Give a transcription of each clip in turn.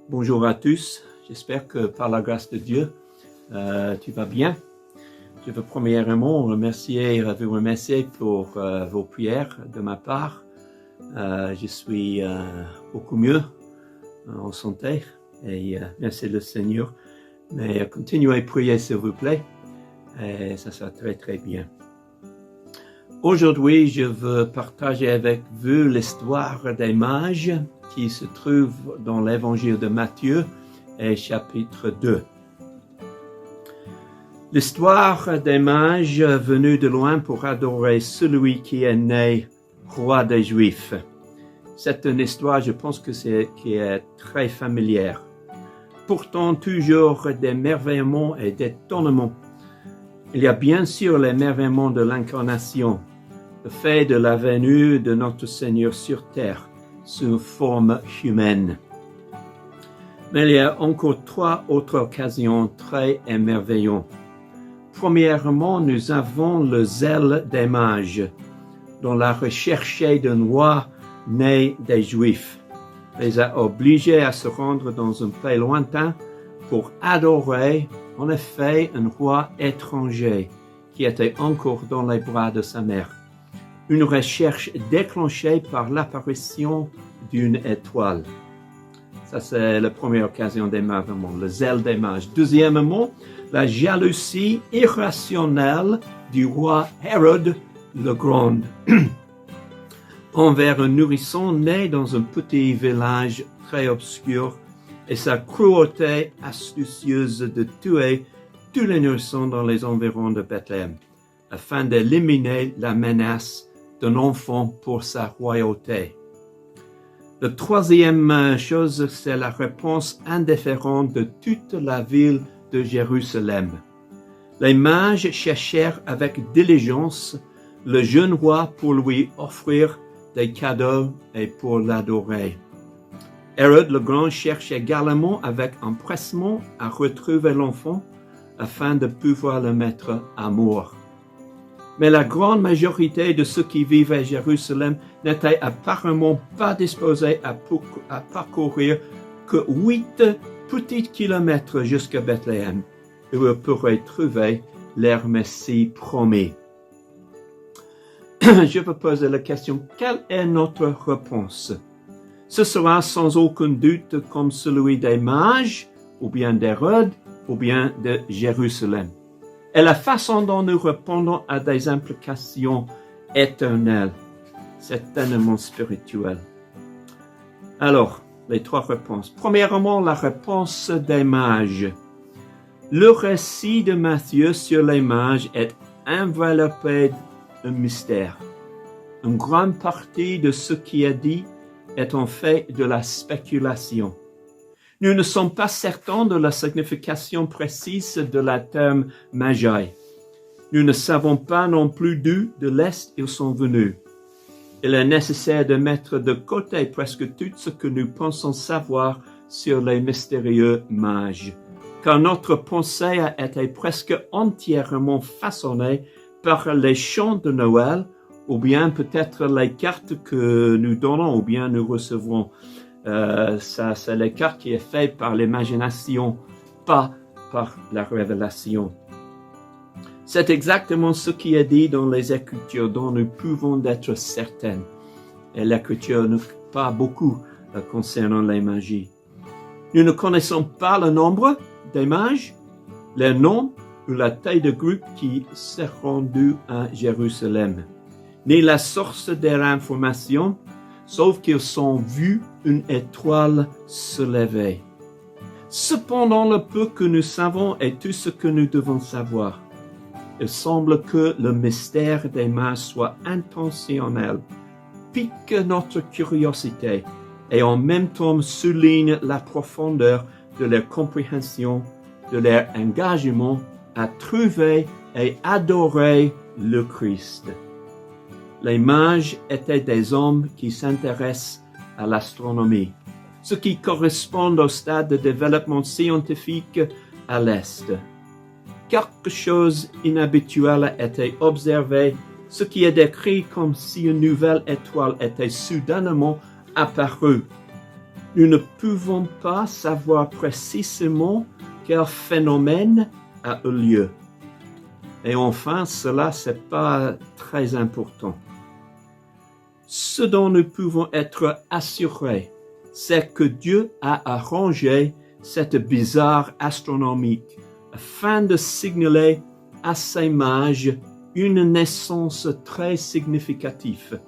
Bonjour à tous, j'espère que par la grâce de Dieu, tu vas bien. Je veux premièrement vous remercier pour vos prières de ma part. Je suis beaucoup mieux en santé et merci le Seigneur. Mais continuez à prier s'il vous plaît et ça sera très très bien. Aujourd'hui, je veux partager avec vous l'histoire des mages qui se trouve dans l'évangile de Matthieu et chapitre 2. L'histoire des mages venus de loin pour adorer celui qui est né roi des Juifs. C'est une histoire, je pense qui est très familière. Pourtant, toujours des merveillements et d'étonnements. Il y a bien sûr les merveillements de l'incarnation, le fait de la venue de notre Seigneur sur terre, sous forme humaine. Mais il y a encore trois autres occasions très émerveillantes. Premièrement, nous avons le zèle des mages, dans la recherche d'un roi né des Juifs, les a obligés à se rendre dans un pays lointain pour adorer, en effet, un roi étranger qui était encore dans les bras de sa mère. Une recherche déclenchée par l'apparition d'une étoile. Ça, c'est la première occasion des merveillements, le zèle des mages. Deuxièmement, la jalousie irrationnelle du roi Hérode le Grand envers un nourrisson né dans un petit village très obscur et sa cruauté astucieuse de tuer tous les nourrissons dans les environs de Bethléem afin d'éliminer la menace d'un enfant pour sa royauté. La troisième chose, c'est la réponse indifférente de toute la ville de Jérusalem. Les mages cherchèrent avec diligence le jeune roi pour lui offrir des cadeaux et pour l'adorer. Hérode le Grand cherche également avec empressement à retrouver l'enfant afin de pouvoir le mettre à mort. Mais la grande majorité de ceux qui vivaient à Jérusalem n'étaient apparemment pas disposés à parcourir que 8 petits kilomètres jusqu'à Bethléem, où ils pourraient trouver leur Messie promis. Je veux poser la question, quelle est notre réponse? Ce sera sans aucun doute comme celui des mages, ou bien d'Hérode, ou bien de Jérusalem. Et la façon dont nous répondons a des implications éternelles, certainement spirituelles. Alors, les trois réponses. Premièrement, la réponse des mages. Le récit de Matthieu sur les mages est enveloppé d'un mystère. Une grande partie de ce qui est dit est en fait de la spéculation. Nous ne sommes pas certains de la signification précise de la terme magi. Nous ne savons pas non plus d'où de l'Est ils sont venus. Il est nécessaire de mettre de côté presque tout ce que nous pensons savoir sur les mystérieux mages, car notre pensée a été presque entièrement façonnée par les chants de Noël, ou bien peut-être les cartes que nous donnons, ou bien nous recevrons. Ça, c'est les cartes qui est fait par l'imagination, pas par la révélation. C'est exactement ce qui est dit dans les Écritures dont nous pouvons être certains. Et l'Écriture ne dit pas beaucoup concernant les magies. Nous ne connaissons pas le nombre des mages, les noms ou la taille de groupe qui s'est rendu à Jérusalem, ni la source de l'information, sauf qu'ils ont vu une étoile se lever. Cependant, le peu que nous savons est tout ce que nous devons savoir. Il semble que le mystère des mages soit intentionnel, pique notre curiosité et en même temps souligne la profondeur de leur compréhension, de leur engagement à trouver et adorer le Christ. Les mages étaient des hommes qui s'intéressent à l'astronomie, ce qui correspond au stade de développement scientifique à l'Est. Quelque chose d'inhabituel a été observé, ce qui est décrit comme si une nouvelle étoile était soudainement apparue. nous ne pouvons pas savoir précisément quel phénomène a eu lieu. Et enfin, cela, c'est pas très important. Ce dont nous pouvons être assurés, c'est que Dieu a arrangé cette bizarre astronomique afin de signaler à ses mages une naissance très significative,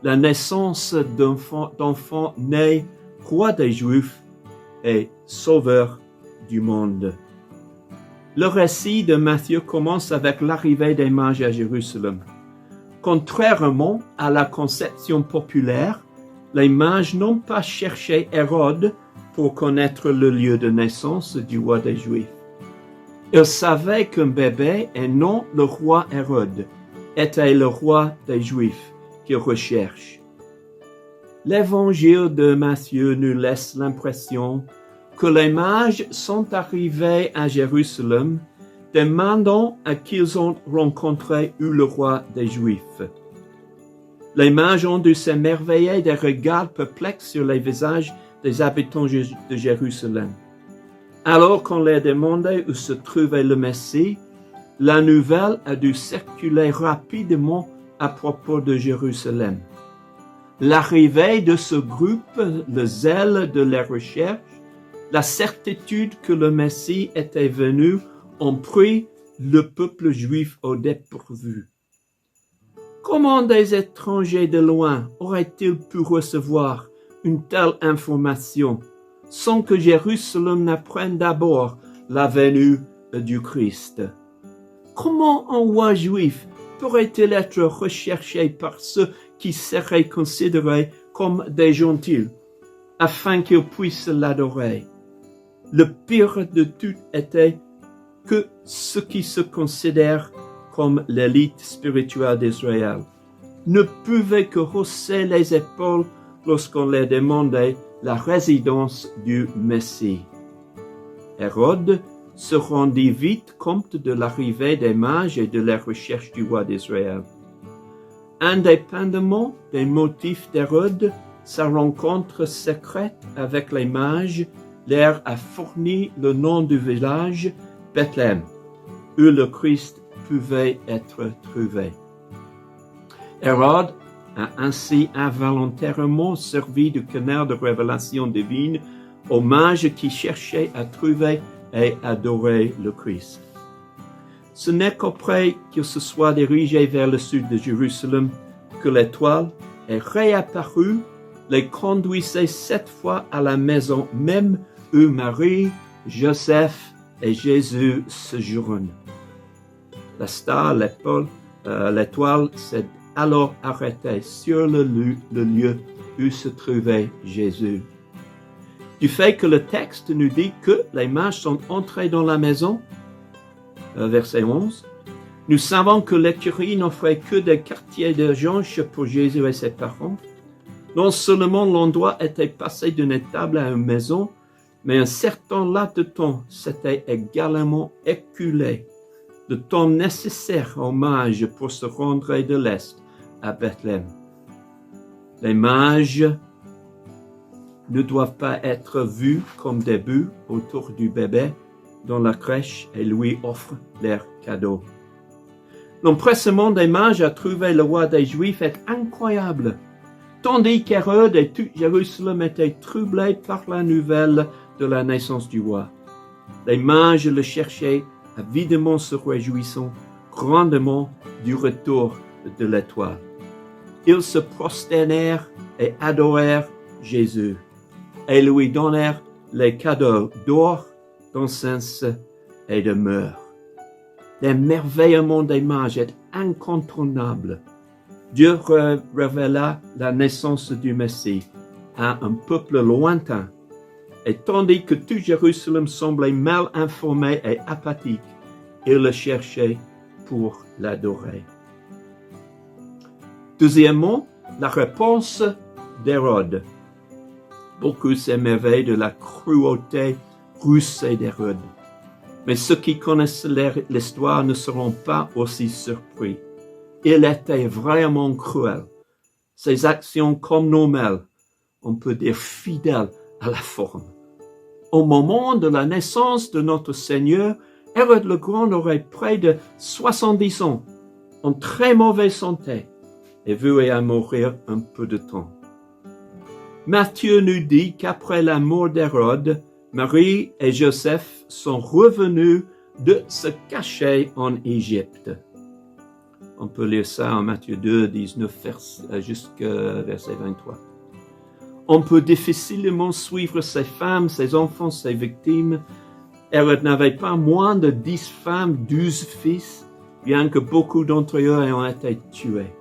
la naissance d'enfants nés roi des Juifs et sauveur du monde. Le récit de Matthieu commence avec l'arrivée des mages à Jérusalem. Contrairement à la conception populaire, les mages n'ont pas cherché Hérode pour connaître le lieu de naissance du roi des Juifs. Ils savaient qu'un bébé, et non le roi Hérode, était le roi des Juifs qu'ils recherchent. L'évangile de Matthieu nous laisse l'impression que les mages sont arrivés à Jérusalem demandant à qu'ils ont rencontré le roi des Juifs. Les mages ont dû s'émerveiller des regards perplexes sur les visages des habitants de Jérusalem. Alors qu'on leur demandait où se trouvait le Messie, la nouvelle a dû circuler rapidement à propos de Jérusalem. L'arrivée de ce groupe, le zèle de la recherche, la certitude que le Messie était venu ont pris le peuple juif au dépourvu. Comment des étrangers de loin auraient-ils pu recevoir une telle information sans que Jérusalem n'apprenne d'abord la venue du Christ? Comment un roi juif pourrait-il être recherché par ceux qui seraient considérés comme des gentils, afin qu'ils puissent l'adorer? Le pire de tout était que ceux qui se considèrent comme l'élite spirituelle d'Israël ne pouvaient que hausser les épaules lorsqu'on leur demandait la résidence du Messie. Hérode se rendit vite compte de l'arrivée des mages et de la recherche du roi d'Israël. Indépendamment des motifs d'Hérode, sa rencontre secrète avec les mages leur a fourni le nom du village Bethléem, où le Christ pouvait être trouvé. Hérode a ainsi involontairement servi de canal de révélation divine aux mages qui cherchaient à trouver et adorer le Christ. Ce n'est qu'après qu'il se soit dirigé vers le sud de Jérusalem que l'étoile est réapparue, les conduisait cette fois à la maison même où Marie, Joseph et Jésus séjournent. La star, l'étoile, s'est alors arrêtée sur le lieu où se trouvait Jésus. Du fait que le texte nous dit que les mages sont entrés dans la maison, verset 11, nous savons que l'écurie n'offrait que des quartiers d'urgence pour Jésus et ses parents. Non seulement l'endroit était passé d'une étable à une maison, mais un certain laps de temps s'était également écoulé, le temps nécessaire aux mages pour se rendre de l'Est à Bethléem. Les mages ne doivent pas être vus comme des bœufs autour du bébé dans la crèche et lui offrent leurs cadeaux. L'empressement des mages à trouver le roi des Juifs est incroyable, tandis qu'Hérode et toute Jérusalem étaient troublés par la nouvelle de la naissance du roi. Les mages le cherchaient, avidement se réjouissant grandement du retour de l'étoile. Ils se prosternèrent et adorèrent Jésus et lui donnèrent les cadeaux d'or, d'encens et de myrrhe. L'émerveillement des mages est incontournable. Dieu révéla la naissance du Messie à un peuple lointain, et tandis que tout Jérusalem semblait mal informé et apathique, il le cherchait pour l'adorer. Deuxièmement, la réponse d'Hérode. Beaucoup s'émerveillent de la cruauté rusée d'Hérode. Mais ceux qui connaissent l'histoire ne seront pas aussi surpris. Il était vraiment cruel. Ses actions comme normales, on peut dire fidèles à la forme. Au moment de la naissance de notre Seigneur, Hérode le Grand aurait près de 70 ans, en très mauvaise santé, et voué à mourir un peu de temps. Matthieu nous dit qu'après la mort d'Hérode, Marie et Joseph sont revenus de se cacher en Égypte. On peut lire ça en Matthieu 2, 19 jusqu'à verset 23. On peut difficilement suivre ses femmes, ses enfants, ses victimes. Hérode n'avait pas moins de 10 femmes, 12 fils, bien que beaucoup d'entre eux aient été tués.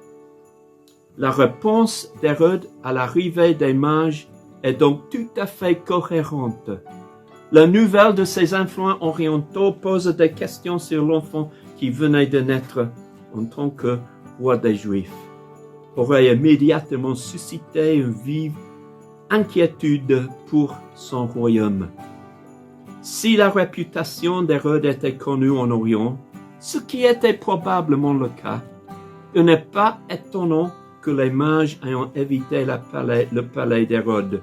La réponse d'Hérode à l'arrivée des mages est donc tout à fait cohérente. La nouvelle de ces influents orientaux pose des questions sur l'enfant qui venait de naître en tant que roi des Juifs, aurait immédiatement suscité une vive inquiétude pour son royaume. Si la réputation d'Hérode était connue en Orient, ce qui était probablement le cas, il n'est pas étonnant que les mages ayant évité le palais d'Hérode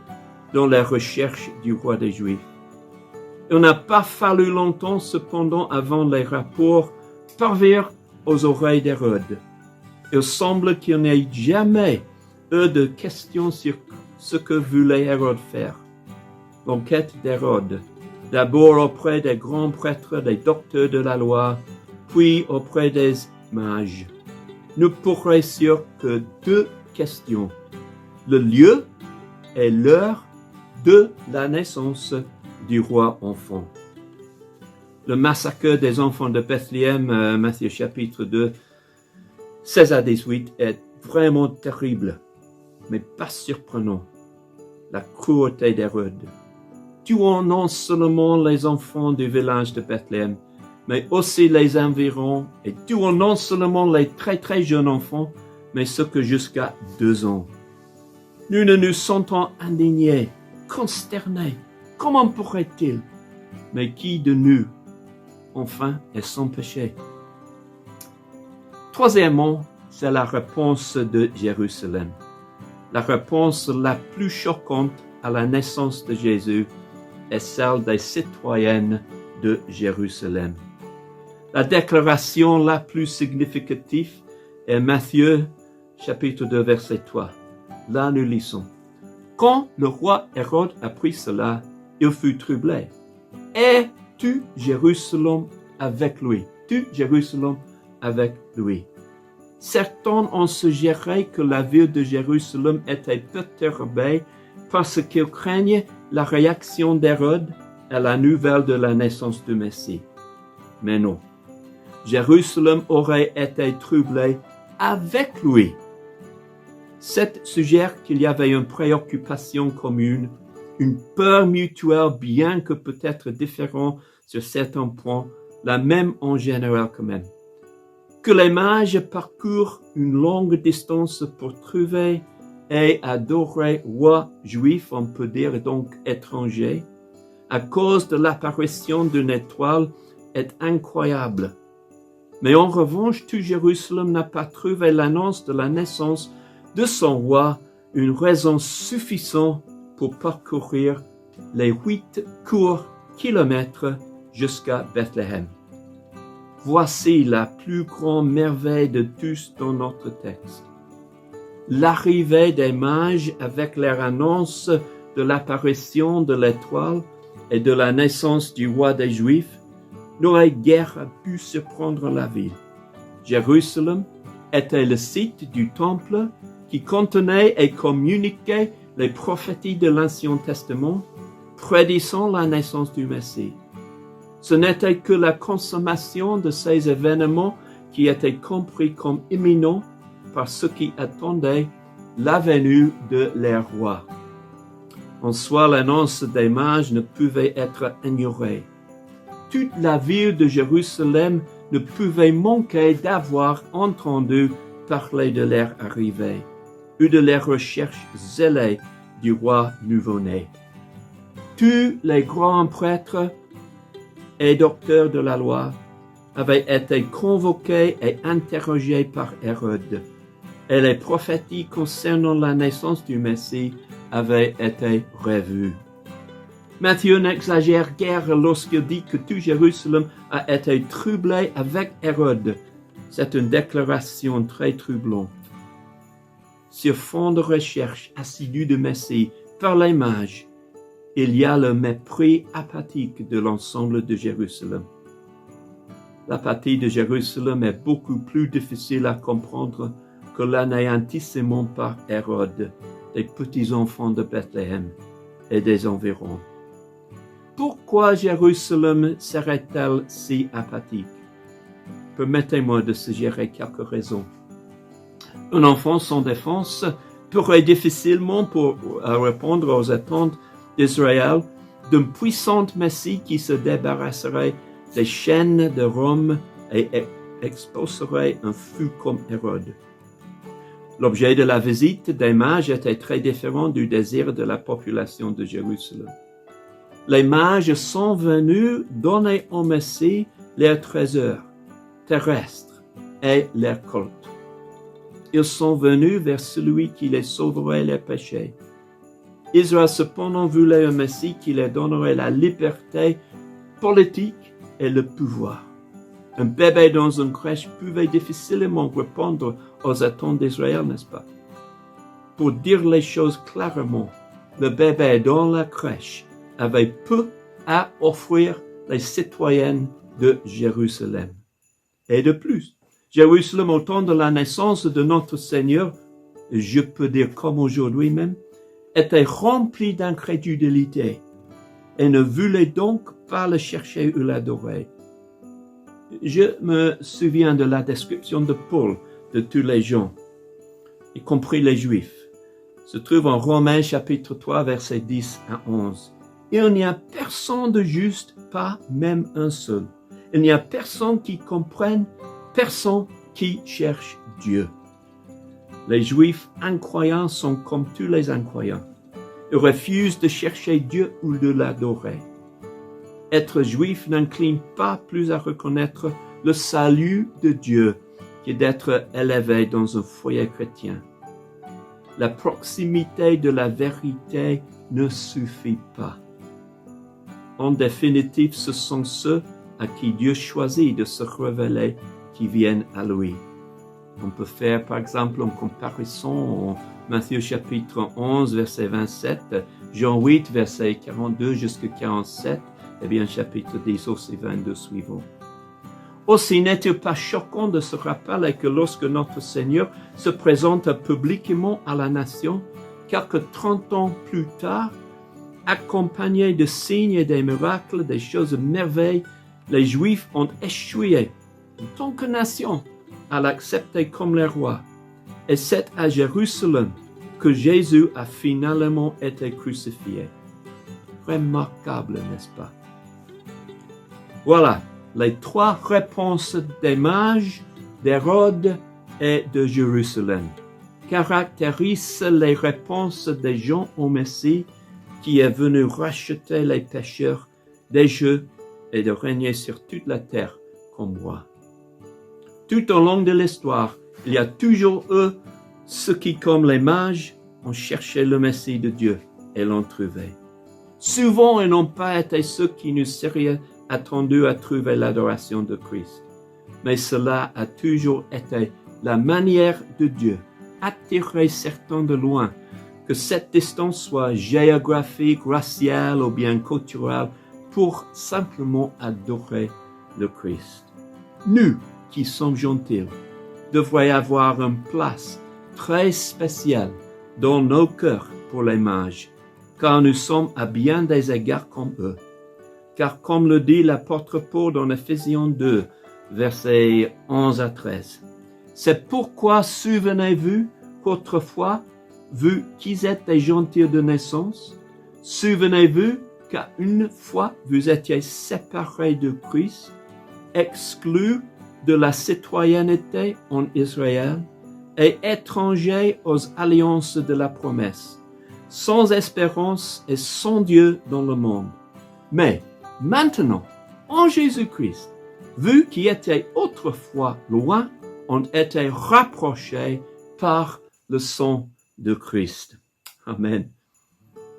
dans la recherche du roi des Juifs. Il n'a pas fallu longtemps cependant avant les rapports parvinrent aux oreilles d'Hérode. Il semble qu'il n'y ait jamais eu de questions sur ce que voulait Hérode faire. L'enquête d'Hérode, d'abord auprès des grands prêtres, des docteurs de la loi, puis auprès des mages, ne pourrait sur que 2 questions: le lieu et l'heure de la naissance du roi enfant. Le massacre des enfants de Bethléem, Matthieu chapitre 2, 16 à 18, est vraiment terrible, mais pas surprenant. La cruauté d'Hérode, tuant non seulement les enfants du village de Bethléem, mais aussi les environs, et tuant non seulement les très très jeunes enfants, mais ceux que jusqu'à 2 ans. Nous nous sentons indignés, consternés. Comment pourrait-il? Mais qui de nous, enfin, est sans péché? Troisièmement, c'est la réponse de Jérusalem. La réponse la plus choquante à la naissance de Jésus est celle des citoyennes de Jérusalem. La déclaration la plus significative est Matthieu, chapitre 2, verset 3. Là, nous lisons: Quand le roi Hérode apprit cela, il fut troublé. Et tout Jérusalem avec lui. Tout Jérusalem avec lui. Certains ont suggéré que la ville de Jérusalem était perturbée parce qu'ils craignaient la réaction d'Hérode à la nouvelle de la naissance du Messie. Mais non. Jérusalem aurait été troublée avec lui. Cela suggère qu'il y avait une préoccupation commune, une peur mutuelle, bien que peut-être différente sur certains points, la même en général quand même. Que les mages parcourent une longue distance pour trouver et adorer roi juif, on peut dire donc étranger, à cause de l'apparition d'une étoile, est incroyable. Mais en revanche, tout Jérusalem n'a pas trouvé l'annonce de la naissance de son roi une raison suffisante pour parcourir les 8 courts kilomètres jusqu'à Bethléem. Voici la plus grande merveille de tous dans notre texte. L'arrivée des mages avec leur annonce de l'apparition de l'étoile et de la naissance du roi des Juifs n'aurait guère pu surprendre la ville. Jérusalem était le site du temple qui contenait et communiquait les prophéties de l'Ancien Testament, prédisant la naissance du Messie. Ce n'était que la consommation de ces événements qui était compris comme imminents par ceux qui attendaient la venue de leur roi. En soi, l'annonce des mages ne pouvait être ignorée. Toute la ville de Jérusalem ne pouvait manquer d'avoir entendu parler de leur arrivée ou de leur recherche zélée du roi nouveau-né. Tous les grands prêtres et docteurs de la loi avaient été convoqués et interrogés par Hérode, et les prophéties concernant la naissance du Messie avaient été revues. Matthieu n'exagère guère lorsqu'il dit que tout Jérusalem a été troublé avec Hérode. C'est une déclaration très troublante. Sur fond de recherche assidue de Messie par les mages, il y a le mépris apathique de l'ensemble de Jérusalem. L'apathie de Jérusalem est beaucoup plus difficile à comprendre que l'anéantissement par Hérode des petits-enfants de Bethléem et des environs. Pourquoi Jérusalem serait-elle si apathique? Permettez-moi de suggérer quelques raisons. Un enfant sans défense pourrait difficilement répondre aux attentes d'Israël d'un puissant Messie qui se débarrasserait des chaînes de Rome et expulserait un fou comme Hérode. L'objet de la visite des mages était très différent du désir de la population de Jérusalem. Les mages sont venus donner au Messie leurs trésors terrestres et leurs cultes. Ils sont venus vers celui qui les sauverait les péchés. Israël cependant voulait un Messie qui leur donnerait la liberté politique et le pouvoir. Un bébé dans une crèche pouvait difficilement répondre aux attentes d'Israël, n'est-ce pas? Pour dire les choses clairement, le bébé dans la crèche avait peu à offrir les citoyennes de Jérusalem. Et de plus, Jérusalem au temps de la naissance de notre Seigneur, je peux dire comme aujourd'hui même, était remplie d'incrédulité et ne voulait donc pas le chercher ou l'adorer. Je me souviens de la description de Paul de tous les gens, y compris les Juifs, se trouve en Romains chapitre 3, versets 10 à 11. Il n'y a personne de juste, pas même un seul. Il n'y a personne qui comprenne, personne qui cherche Dieu. Les Juifs incroyants sont comme tous les incroyants. Ils refusent de chercher Dieu ou de l'adorer. Être juif n'incline pas plus à reconnaître le salut de Dieu que d'être élevé dans un foyer chrétien. La proximité de la vérité ne suffit pas. En définitive, ce sont ceux à qui Dieu choisit de se révéler qui viennent à lui. On peut faire par exemple une comparaison en Matthieu chapitre 11 verset 27, Jean 8 verset 42 jusqu'à 47, et bien chapitre 10 aussi 22 suivant. Aussi n'est-il pas choquant de se rappeler que lorsque notre Seigneur se présente publiquement à la nation, quelques 30 ans plus tard, accompagné de signes et des miracles, des choses merveilleuses, les Juifs ont échoué, en tant que nation, à l'accepter comme le roi. Et c'est à Jérusalem que Jésus a finalement été crucifié. Remarquable, n'est-ce pas? Voilà les trois réponses des mages, d'Hérode et de Jérusalem. Caractérisent les réponses des gens au Messie qui est venu racheter les pécheurs des jeux et de régner sur toute la terre comme roi. Tout au long de l'histoire, il y a toujours eu ceux qui, comme les mages, ont cherché le Messie de Dieu et l'ont trouvé. Souvent, ils n'ont pas été ceux qui nous seraient attendus à trouver l'adoration de Christ. Mais cela a toujours été la manière de Dieu, attirer certains de loin, que cette distance soit géographique, raciale ou bien culturelle, pour simplement adorer le Christ. Nous, qui sommes gentils, devrions avoir une place très spéciale dans nos cœurs pour les mages, car nous sommes à bien des égards comme eux. Car comme le dit l'apôtre Paul dans Ephésiens 2, versets 11 à 13, c'est pourquoi souvenez-vous qu'autrefois, vous qui êtes des gentils de naissance, souvenez-vous qu'à une fois vous étiez séparés de Christ, exclus de la citoyenneté en Israël et étrangers aux alliances de la promesse, sans espérance et sans Dieu dans le monde. Mais maintenant, en Jésus-Christ, vous qui étiez autrefois loin, ont été rapprochés par le sang de Christ. Amen.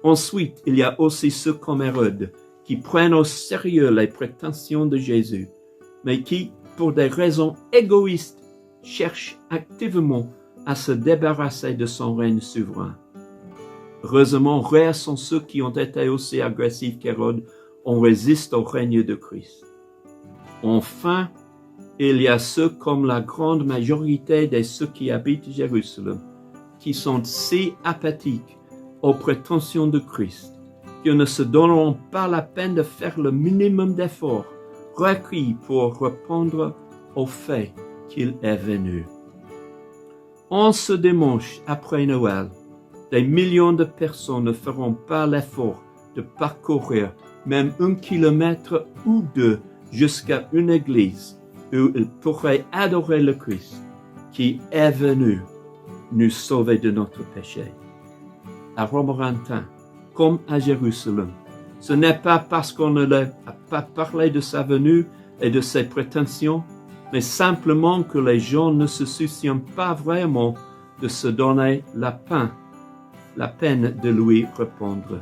Ensuite, il y a aussi ceux comme Hérode, qui prennent au sérieux les prétentions de Jésus, mais qui, pour des raisons égoïstes, cherchent activement à se débarrasser de son règne souverain. Heureusement, rares sont ceux qui ont été aussi agressifs qu'Hérode. On résiste au règne de Christ. Enfin, il y a ceux comme la grande majorité de ceux qui habitent Jérusalem, qui sont si apathiques aux prétentions de Christ, qu'ils ne se donneront pas la peine de faire le minimum d'efforts requis pour répondre au fait qu'il est venu. En ce dimanche après Noël, des millions de personnes ne feront pas l'effort de parcourir même 1 kilomètre ou 2 jusqu'à une église où ils pourraient adorer le Christ qui est venu nous sauver de notre péché. À Romorantin, comme à Jérusalem, ce n'est pas parce qu'on ne leur a pas parlé de sa venue et de ses prétentions, mais simplement que les gens ne se soucient pas vraiment de se donner la peine de lui répondre.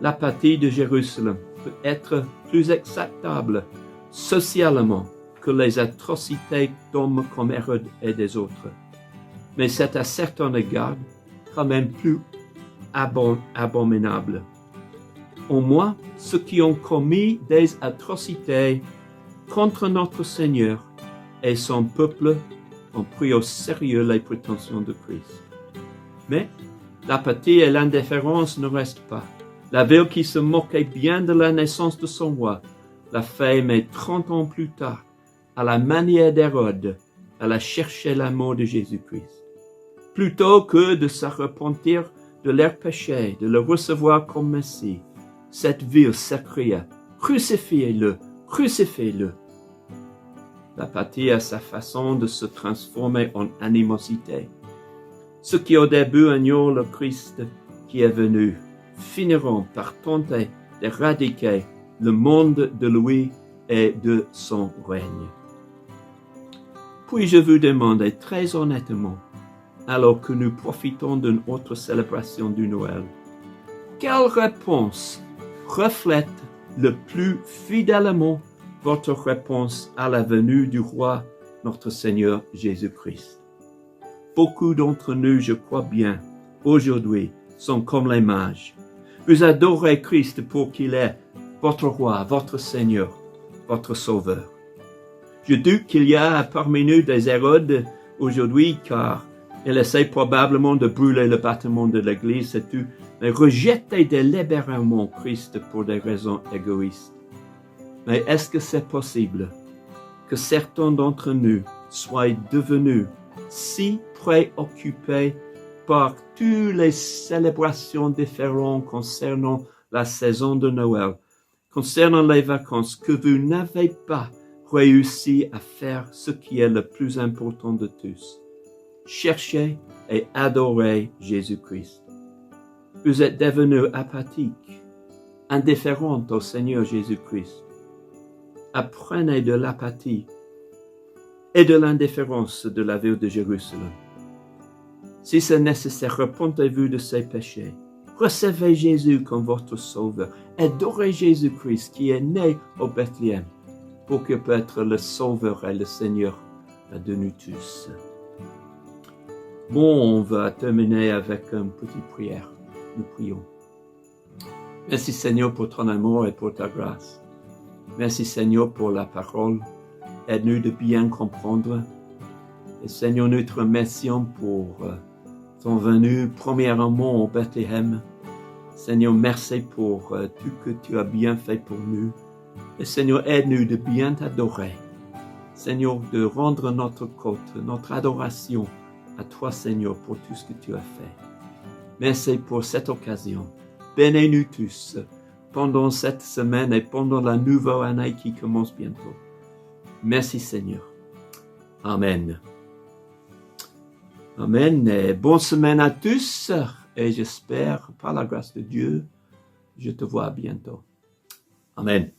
L'apathie de Jérusalem peut être plus acceptable socialement que les atrocités d'hommes comme Hérode et des autres. Mais c'est à certains égards quand même plus abominable. Au moins, ceux qui ont commis des atrocités contre notre Seigneur et son peuple ont pris au sérieux les prétentions de Christ. Mais l'apathie et l'indifférence ne restent pas. La ville qui se moquait bien de la naissance de son roi l'a fait, mais 30 ans plus tard, à la manière d'Hérode, elle a cherché la mort de Jésus-Christ. Plutôt que de se repentir de leurs péchés, de le recevoir comme Messie, cette ville s'écria « Crucifiez-le, crucifiez-le ». L'apathie a sa façon de se transformer en animosité. Ceux qui au début ignorent le Christ qui est venu finiront par tenter d'éradiquer le monde de lui et de son règne. Puis je vous demande très honnêtement, alors que nous profitons d'une autre célébration du Noël, quelle réponse reflète le plus fidèlement votre réponse à la venue du roi, notre Seigneur Jésus-Christ? Beaucoup d'entre nous, je crois bien, aujourd'hui, sont comme les mages. Vous adorez Christ pour qu'il est votre roi, votre Seigneur, votre Sauveur. Je doute qu'il y a parmi nous des Hérodes aujourd'hui, car il essaie probablement de brûler le bâtiment de l'Église, c'est tout, mais rejeter délibérément Christ pour des raisons égoïstes. Mais est-ce que c'est possible que certains d'entre nous soient devenus si préoccupés par toutes les célébrations différentes concernant la saison de Noël, concernant les vacances, que vous n'avez pas réussi à faire ce qui est le plus important de tous? Cherchez et adorez Jésus-Christ. Vous êtes devenus apathiques, indifférents au Seigneur Jésus-Christ. Apprenez de l'apathie et de l'indifférence de la ville de Jérusalem. Si c'est nécessaire, repentez-vous de ces péchés. Recevez Jésus comme votre Sauveur. Adorez Jésus-Christ qui est né au Bethléem pour qu'il puisse être le Sauveur et le Seigneur de nous tous. Bon, on va terminer avec une petite prière. Nous prions. Merci Seigneur pour ton amour et pour ta grâce. Merci Seigneur pour la parole. Aide-nous de bien comprendre. Et Seigneur, nous te remercions pour ton venue premièrement au Bethléem. Seigneur, merci pour tout que tu as bien fait pour nous. Et Seigneur, aide-nous de bien t'adorer. Seigneur, de rendre notre côte, notre adoration à toi, Seigneur, pour tout ce que tu as fait. Merci pour cette occasion. Bénis-nous tous pendant cette semaine et pendant la nouvelle année qui commence bientôt. Merci, Seigneur. Amen. Amen. Et bonne semaine à tous. Et j'espère, par la grâce de Dieu, je te vois bientôt. Amen.